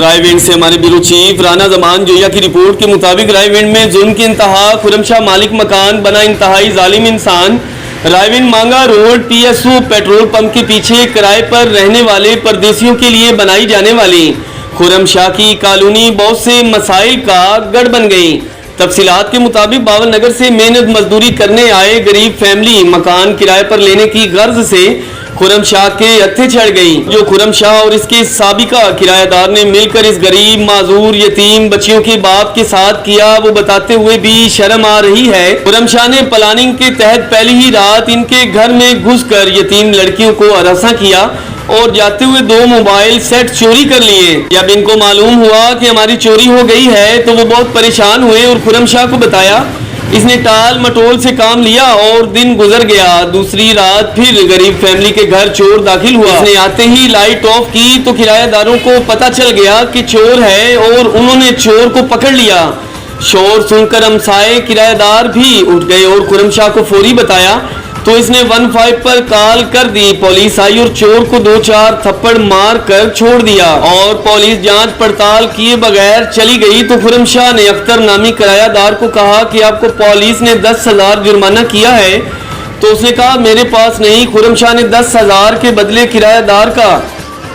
رائے وینڈ سے ہمارے bureau chief Rana زمان جویا کی رپورٹ کے مطابق رائے وینڈ میں ظلم کی انتہا، خرم شاہ مالک مکان بنا انتہائی ظالم انسان۔ رائے وینڈ مانگا road P S O petrol pump کے پیچھے کرائے پر رہنے والے پردیسیوں کے لیے بنائی جانے والی خرم شاہ کی کالونی بہت سے مسائل کا گڑھ بن گئی۔ تفصیلات کے مطابق باول نگر سے محنت مزدوری کرنے آئے غریب فیملی مکان کرائے پر لینے کی غرض سے خرم شاہ کے ہتھے چڑھ گئی، جو خرم شاہ اور اس کے سابقہ کرایہ دار نے مل کر اس غریب معذور یتیم بچیوں کے باپ کے ساتھ کیا، وہ بتاتے ہوئے بھی شرم آ رہی ہے۔ خرم شاہ نے پلاننگ کے تحت پہلی ہی رات ان کے گھر میں گھس کر یتیم لڑکیوں کو ہراساں کیا اور جاتے ہوئے 2 موبائل سیٹ چوری کر لیے۔ جب ان کو معلوم ہوا کہ ہماری چوری ہو گئی ہے تو وہ بہت پریشان ہوئے اور خرم شاہ کو بتایا۔ اس نے ٹال مٹول سے کام لیا اور دن گزر گیا۔ دوسری رات پھر غریب فیملی کے گھر چور داخل ہوا۔ اس نے آتے ہی لائٹ آف کی تو کرایہ داروں کو پتہ چل گیا کہ چور ہے اور انہوں نے چور کو پکڑ لیا۔ شور سن کر ہمسائے کرایہ دار بھی اٹھ گئے اور خرم شاہ کو فوری بتایا تو اس نے 15 پر کال کر دی۔ پولیس آئی اور چور کو 2-4 تھپڑ مار کر چھوڑ دیا اور پولیس جانچ پڑتال کیے بغیر چلی گئی تو خرم شاہ نے اختر نامی کرایہ دار کو کہا کہ آپ کو پولیس نے 10,000 جرمانہ کیا ہے، تو اس نے کہا میرے پاس نہیں۔ خرم شاہ نے 10,000 کے بدلے کرایہ دار کا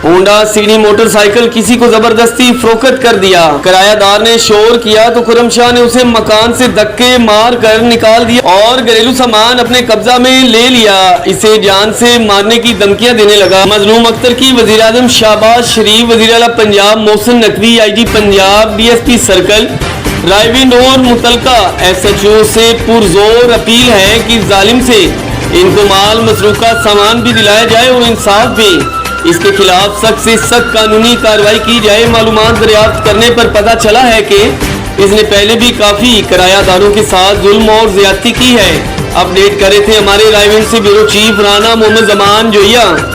ہونڈا سیڑھی موٹر سائیکل کسی کو زبردستی فروخت کر دیا۔ کرایہ دار نے شور کیا تو خرم شاہ نے اسے مکان سے دھکے مار کر نکال دیا اور گھریلو سامان اپنے قبضہ میں لے لیا۔ اسے جان سے مارنے کی دھمکیاں دینے لگا۔ مظلوم اختر کی وزیر اعظم شہباز شریف، وزیر اعلیٰ Punjab Mohsin Naqvi, I G Punjab, D S P circle Raiwind اور متعلقہ ایس ایچ او سے پرزور اپیل ہے کہ ظالم سے ان کو مال مسروقہ سامان بھی دلایا جائے اور انصاف بھی۔ اس کے خلاف سخت سے سخت قانونی کارروائی کی جائے۔ معلومات دریافت کرنے پر پتہ چلا ہے کہ اس نے پہلے بھی کافی کرایہ داروں کے ساتھ ظلم اور زیادتی کی ہے۔ اپڈیٹ کر رہے تھے ہمارے رائے وینڈ سے بیورو چیف رانا محمد زمان جویا۔